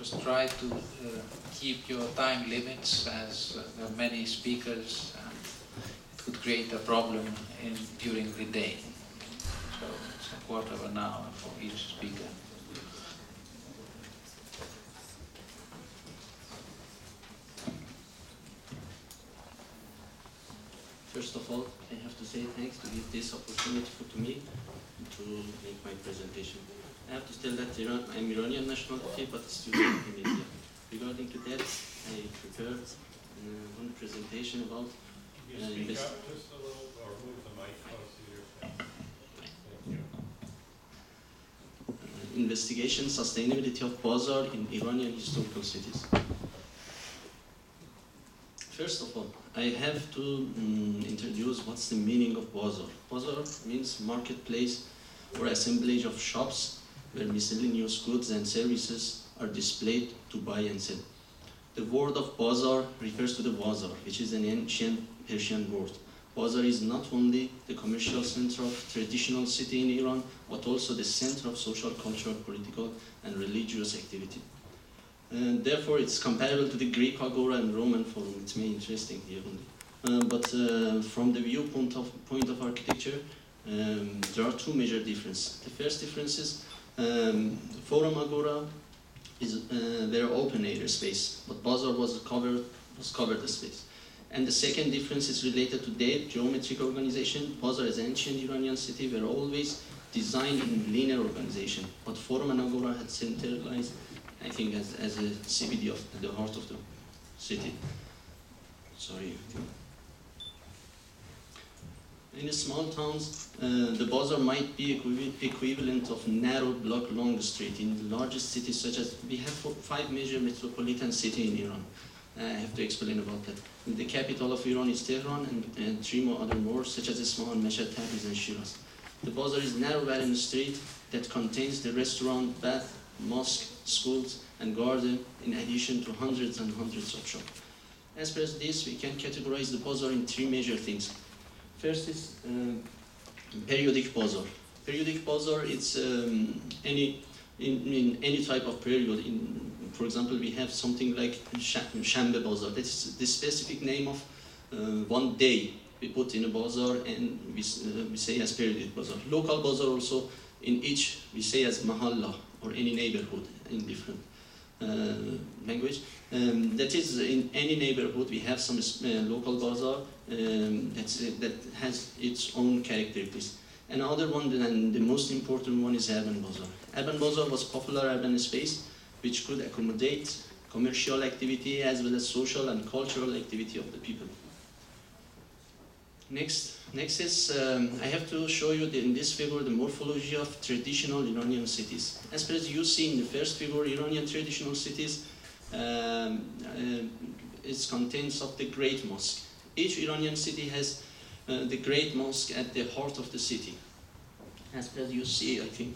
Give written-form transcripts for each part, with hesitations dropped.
Just try to keep your time limits, as there are many speakers and it could create a problem during the day. So it's a quarter of an hour for each speaker. First of all, I have to say thanks to give this opportunity to me to make my presentation. I have to tell that I'm Iranian nationality, but student in India. Regarding to that, I prepared one presentation about Speak up just a little, or move the mic close to your face. Thank you. Investigation, sustainability of Bazar in Iranian historical cities. First of all, I have to introduce what's the meaning of Bazar. Bazar means marketplace or assemblage of shops where miscellaneous goods and services are displayed to buy and sell. The word of Bazar refers to the Bazar, which is an ancient Persian word. Bazar is not only the commercial center of traditional city in Iran, but also the center of social, cultural, political, and religious activity. Therefore, it's comparable to the Greek Agora and Roman Forum. It's very interesting here only. But from the viewpoint of architecture, there are two major differences. The first difference is Forum Agora is very open area space, but Bazar was covered space. And the second difference is related to their geometric organization. Bazar is an ancient Iranian city were always designed in linear organization, but Forum and Agora had centralized, I think, as a CBD of the heart of the city. Sorry. In the small towns, the Bazar might be equivalent of narrow block long street. In the largest cities, such as we have 5 major metropolitan cities in Iran. I have to explain about that. The capital of Iran is Tehran, and 3 more, such as Isfahan, Mashhad, Tabriz, and Shiraz. The Bazar is narrow barren street that contains the restaurant, bath, mosque, schools, and garden, in addition to hundreds and hundreds of shops. As per this, we can categorize the Bazar in 3 major things. First is periodic Bazar. Periodic Bazar, it's in any type of period. For example, we have something like Shambe Bazar. That's the specific name of one day we put in a bazaar, and we say as periodic Bazar. Local Bazar also, in each we say as Mahalla, or any neighborhood in different language. That is, in any neighborhood we have some local bazaar that has its own characteristics. Another one, and the most important one, is urban bazaar. Urban bazaar was popular urban space which could accommodate commercial activity as well as social and cultural activity of the people. Next is, I have to show you in this figure the morphology of traditional Iranian cities. As per you see in the first figure, Iranian traditional cities, it contains of the Great Mosque. Each Iranian city has the Great Mosque at the heart of the city. As per you see, I think.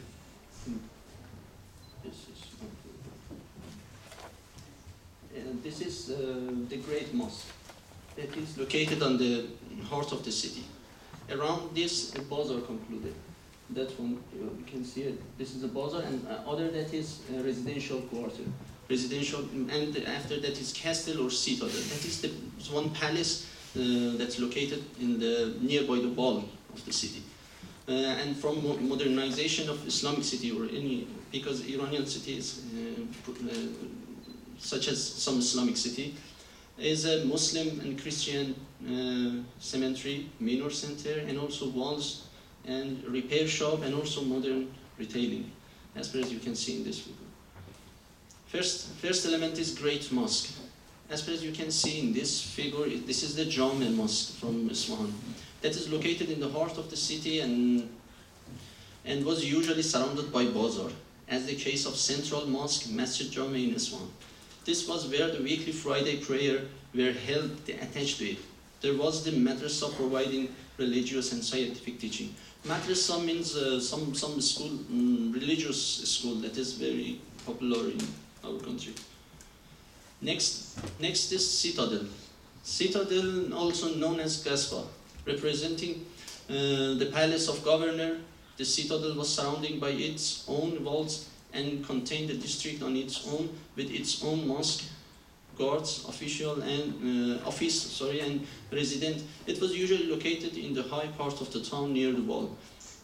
This is the Great Mosque that is located on the heart of the city. Around this, a bazaar concluded. That one, you can see it. This is a bazaar, and other that is a residential quarter. Residential, and after that is castle or citadel. That is the one palace that's located in the nearby the wall of the city. And from modernization of Islamic city, or any, because Iranian cities, such as some Islamic city, is a Muslim and Christian cemetery, minor center, and also walls and repair shop, and also modern retailing, as per as you can see in this figure. First element is Great Mosque. As per as you can see in this figure, this is the Jame Mosque from Isfahan. That is located in the heart of the city and was usually surrounded by bazaar, as the case of Central Mosque, Masjid Jame in Isfahan. This was where the weekly Friday prayer were held attached to it. There was the madrasa providing religious and scientific teaching. Madrasa means some school, religious school that is very popular in our country. Next is Citadel. Citadel, also known as Gaspa, representing the palace of governor. The citadel was surrounded by its own walls and contained the district on its own with its own mosque, guards, office, and resident. It was usually located in the high part of the town near the wall.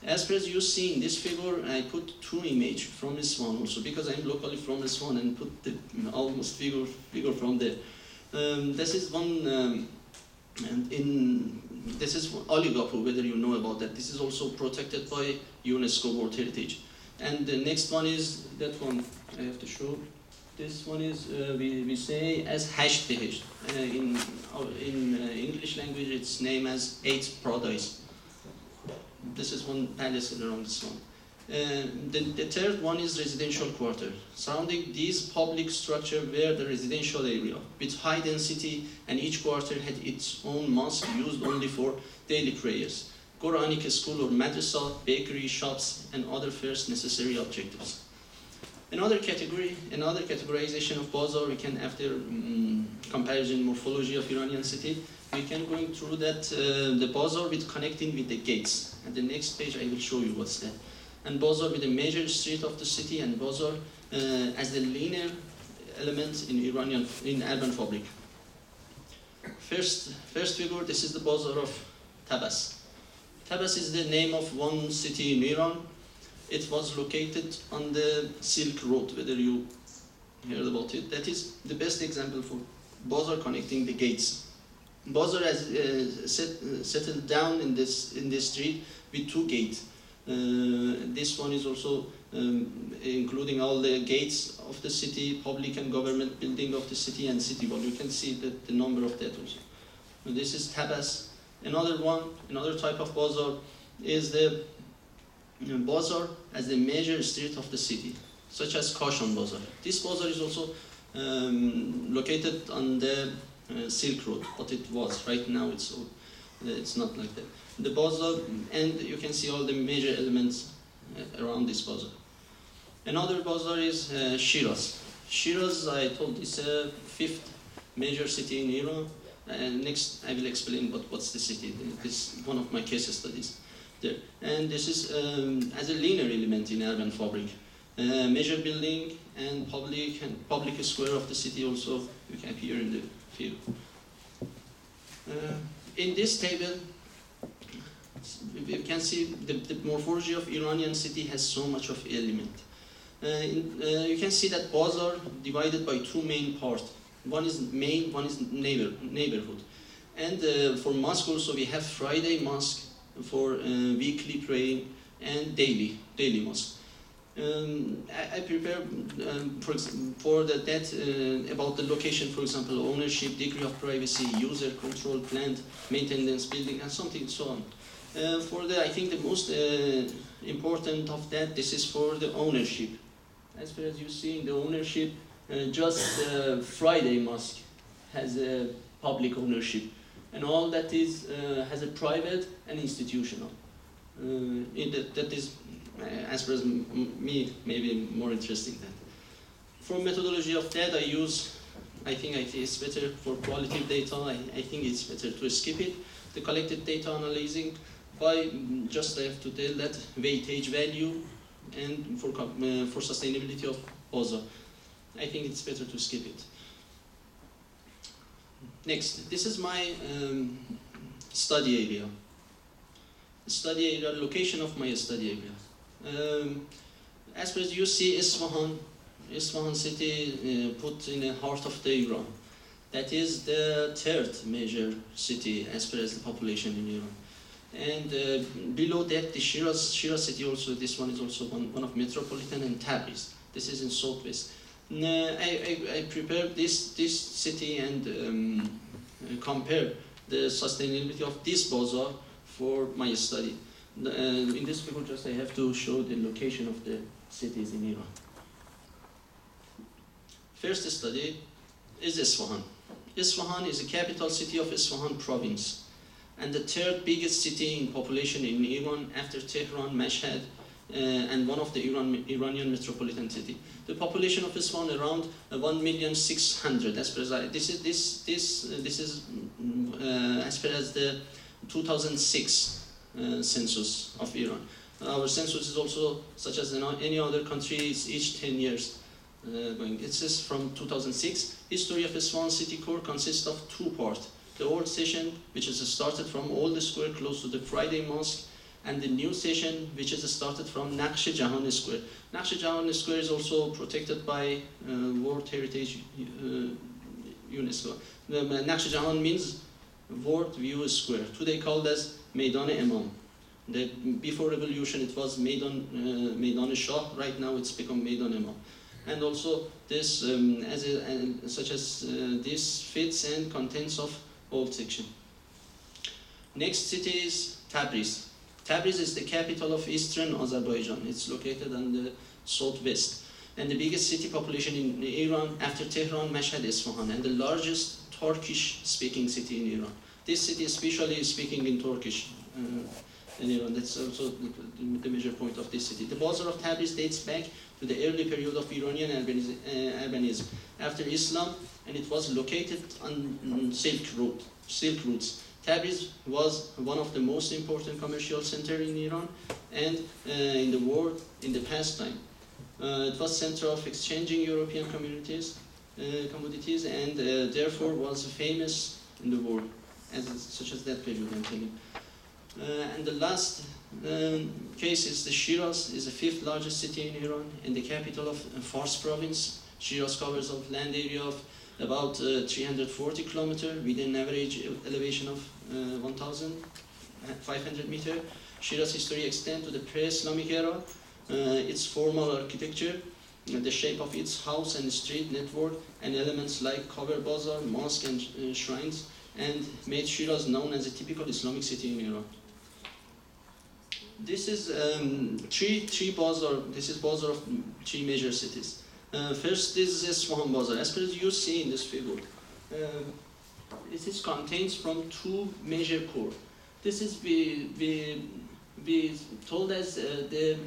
As per as you see in this figure, I put two images from Isfahan also, because I'm locally from Isfahan, and put the almost figure from there. This is one, this is Oligapu, whether you know about that. This is also protected by UNESCO World Heritage. And the next one is that one I have to show. This one is, we say as Hasht Behesh. In English language, it's named as Eighth Paradise. This is one palace around this one. The third one is residential quarter. Surrounding these public structure were the residential area with high density, and each quarter had its own mosque used only for daily prayers, Quranic school or madrasa, bakery, shops, and other first necessary objectives. Another categorization of bazaar, we can, after comparison morphology of Iranian city, we can going through that the bazaar with connecting with the gates. And the next page I will show you what's that. And bazaar with a major street of the city, and bazaar as the linear element in urban fabric. First figure, this is the bazaar of Tabas. Tabas is the name of one city in Iran. It was located on the Silk Road, whether you heard about it. That is the best example for bazaar connecting the gates. Bazaar has settled down in this street with two gates. This one is also including all the gates of the city, public and government building of the city, and city wall. You can see the number of that also. This is Tabas. Another type of bazaar is the bazaar as the major street of the city, such as Kashan Bazaar. This bazaar is also located on the Silk Road, but it was. Right now it's not like that. The bazaar, and you can see all the major elements around this bazaar. Another bazaar is Shiraz. Shiraz, I told, is a fifth major city in Iran. And next I will explain what's the city. This is one of my case studies there. And this is as a linear element in urban fabric. Major building and public square of the city also you can appear in the field. In this table, we can see the morphology of Iranian city has so much of element. You can see that bazaar divided by two main parts. One is main, one is neighborhood. And for mosque also we have Friday mosque for weekly praying and daily mosque. I prepare for that about the location, for example, ownership, degree of privacy, user control, plant, maintenance, building, and something so on. I think the most important of that, this is for the ownership. As far as you see in the ownership, just Friday Mosque has a public ownership, and all that is has a private and institutional. That is, as far as me, maybe more interesting than. For methodology of that, I think it's better for qualitative data. I think it's better to skip it. The collected data analyzing by just I have to tell that weightage value and for sustainability of bazaar. I think it's better to skip it. Next, this is my study area. Study area, location of my study area. As far as you see, Isfahan city put in the heart of the Iran. That is the third major city as far as the population in Iran. And below that, the Shiraz city also, this one is also one of metropolitan, and Tabriz. This is in southwest. I prepared this city and compare the sustainability of this bazaar for my study. In this figure, just I have to show the location of the cities in Iran. First study is Isfahan. Isfahan is the capital city of Isfahan province, and the third biggest city in population in Iran after Tehran, Mashhad, and one of the Iranian metropolitan city. The population of Isfahan around 1,600,000. As per as this is as per as the 2006 census of Iran. Our census is also, such as in any other country, it's each 10 years going. It says from 2006, history of Isfahan city core consists of two parts. The old section, which is started from all the square close to the Friday Mosque, and the new section, which is started from Naqsh Jahan Square. Naqsh Jahan Square is also protected by World Heritage UNESCO. Naqsh Jahan means World View Square. Today called as Meydan Imam. Before revolution it was Meydan Shah. Right now it's become Meydan Imam. And also this, this fits and contents of old section. Next city is Tabriz. Tabriz is the capital of eastern Azerbaijan. It's located on the southwest. And the biggest city population in Iran after Tehran, Mashhad, Isfahan, and the largest Turkish-speaking city in Iran. This city especially is speaking in Turkish in Iran. That's also the major point of this city. The Bazaar of Tabriz dates back to the early period of Iranian urbanism after Islam, and it was located on Silk routes. Tabriz was one of the most important commercial centers in Iran and in the world in the past time. It was center of exchanging European commodities, and therefore was famous in the world, such as that period I'm telling. And the last case is the Shiraz, is the fifth largest city in Iran and the capital of Fars province. Shiraz covers a land area of about 340 kilometers with an average elevation of 1,500 meters. Shiraz history extends to the pre-Islamic era. Its formal architecture, the shape of its house and street network, and elements like cover bazaar, mosque, and shrines, and made Shiraz known as a typical Islamic city in Iran. This is three bazaar. This is bazaar of three major cities. First is Isfahan Bazaar. As per you see in this figure, it contains from two major core. This is we told as the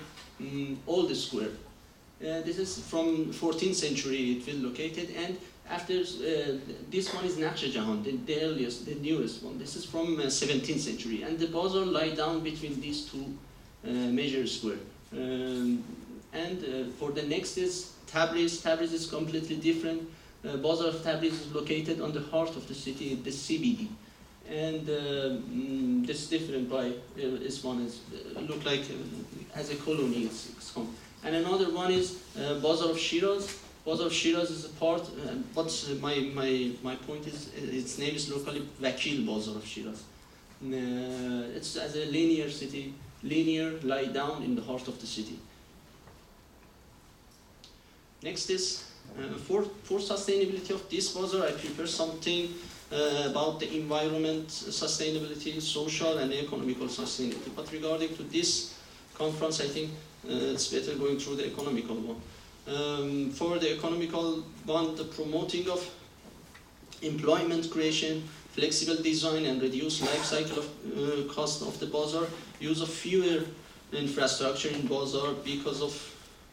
old square. This is from 14th century it will located, and after this one is Naqsh Jahan, the earliest, the newest one. This is from 17th century, and the bazaar lie down between these two major square. For the next is Tabriz. Tabriz is completely different. Bazaar of Tabriz is located on the heart of the city, the CBD. And this is different by Isfahan is look like as a colony. It's come. And another one is Bazaar of Shiraz. Bazaar of Shiraz is a part. What's my point is its name is locally Vakil Bazaar of Shiraz. It's as a linear city, lie down in the heart of the city. Next is for sustainability of this bazaar, I prepare something about the environment, sustainability, social and economical sustainability. But regarding to this conference, I think it's better going through the economical one. For the economical one, the promoting of employment creation, flexible design and reduced life cycle of cost of the bazaar, use of fewer infrastructure in bazaar because of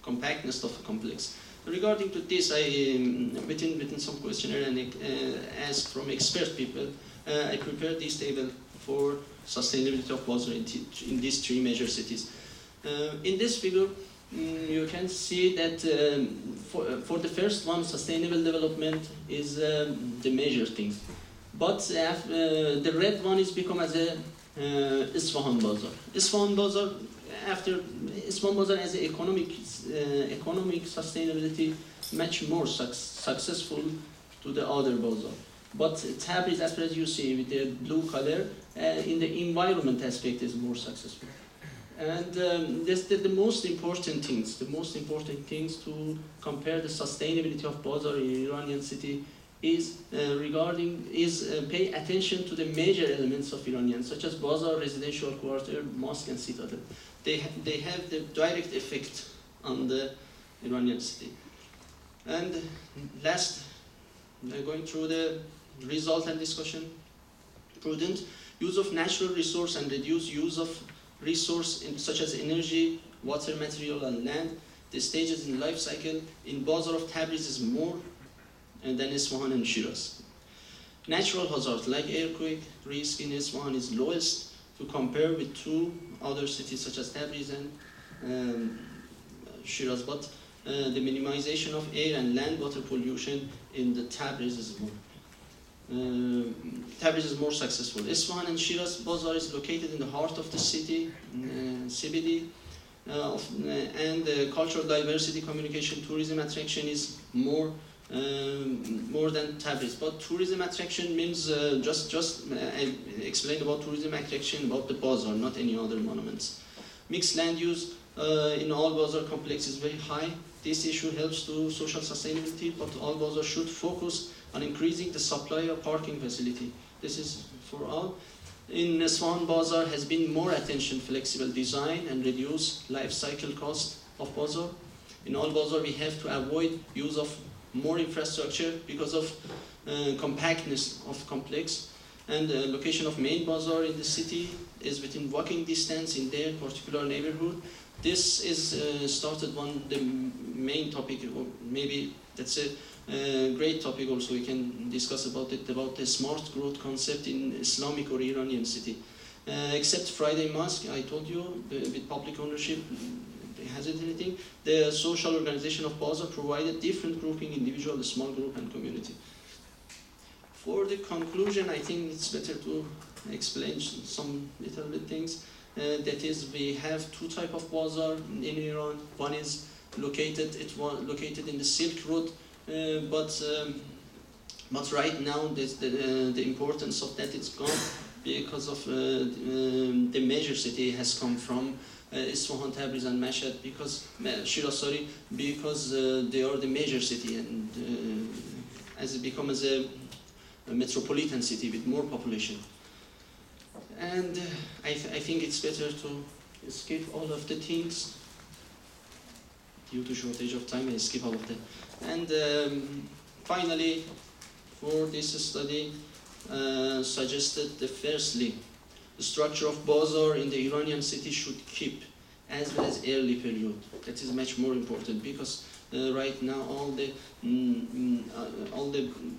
compactness of the complex. Regarding to this, I within some questionnaire and asked from expert people, I prepared this table for sustainability of bazaar in these three major cities. In this figure, you can see that for the first one, sustainable development is the major thing. But the red one is become as a Isfahan Bazaar. Isfahan Bazaar, after Isfahan Bazaar as economic sustainability, much more successful to the other bazaar. But Tabriz, as far as you see with the blue color, in the environment aspect is more successful. And the most important things to compare the sustainability of bazaar in Iranian city is pay attention to the major elements of Iranian, such as bazaar, residential quarter, mosque, and citadel. They have the direct effect on the Iranian city. And last, going through the result and discussion. Prudent use of natural resource and reduced use of resource such as energy, water, material, and land. The stages in life cycle in Bazaar of Tabriz is more than Isfahan and Shiraz. Natural hazards like earthquake risk in Isfahan is lowest. to compare with two other cities such as Tabriz and Shiraz, but the minimization of air and land water pollution in the Tabriz is more successful. Isfahan and Shiraz Bazaar is located in the heart of the city, CBD, and cultural diversity, communication, tourism attraction is more than Tabriz. But tourism attraction means I explained about tourism attraction about the bazaar, not any other monuments. Mixed land use in all bazaar complex is very high. This issue helps to social sustainability, but all bazaars should focus on increasing the supply of parking facility. This is for all. In Isfahan Bazaar has been more attention flexible design and reduce life cycle cost of bazaar. In all bazaar we have to avoid use of more infrastructure because of compactness of complex, and the location of main bazaar in the city is within walking distance in their particular neighborhood. This is started one the main topic, or maybe that's a great topic also we can discuss about it, about the smart growth concept in Islamic or Iranian city. Except Friday Mosque, I told you, with public ownership, hasn't anything. The social organization of Bazaar provided different grouping, individual, small group and community. For the conclusion, I think it's better to explain some little bit things. That is, we have two types of bazaar in Iran. One is located in the Silk Road, but right now the importance of that is gone because of the major city has come from Isfahan, Tabriz and Mashhad, because Shiraz, because they are the major city, and as it becomes a metropolitan city with more population. And I think it's better to skip all of the things. Due to shortage of time, I skip all of them. And finally, for this study, suggested that firstly, the structure of bazaar in the Iranian city should keep, as well as early period. That is much more important, because right now all the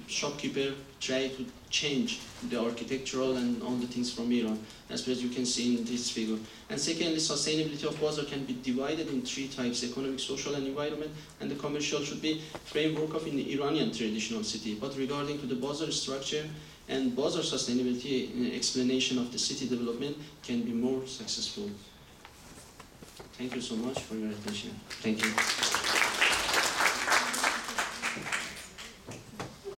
shopkeeper try to change the architectural and all the things from Iran, as you can see in this figure. And secondly, sustainability of bazaar can be divided in three types: economic, social and environment, and the commercial should be framework of an Iranian traditional city. But regarding to the bazaar structure and bazaar sustainability, explanation of the city development can be more successful. Thank you so much for your attention. Thank you.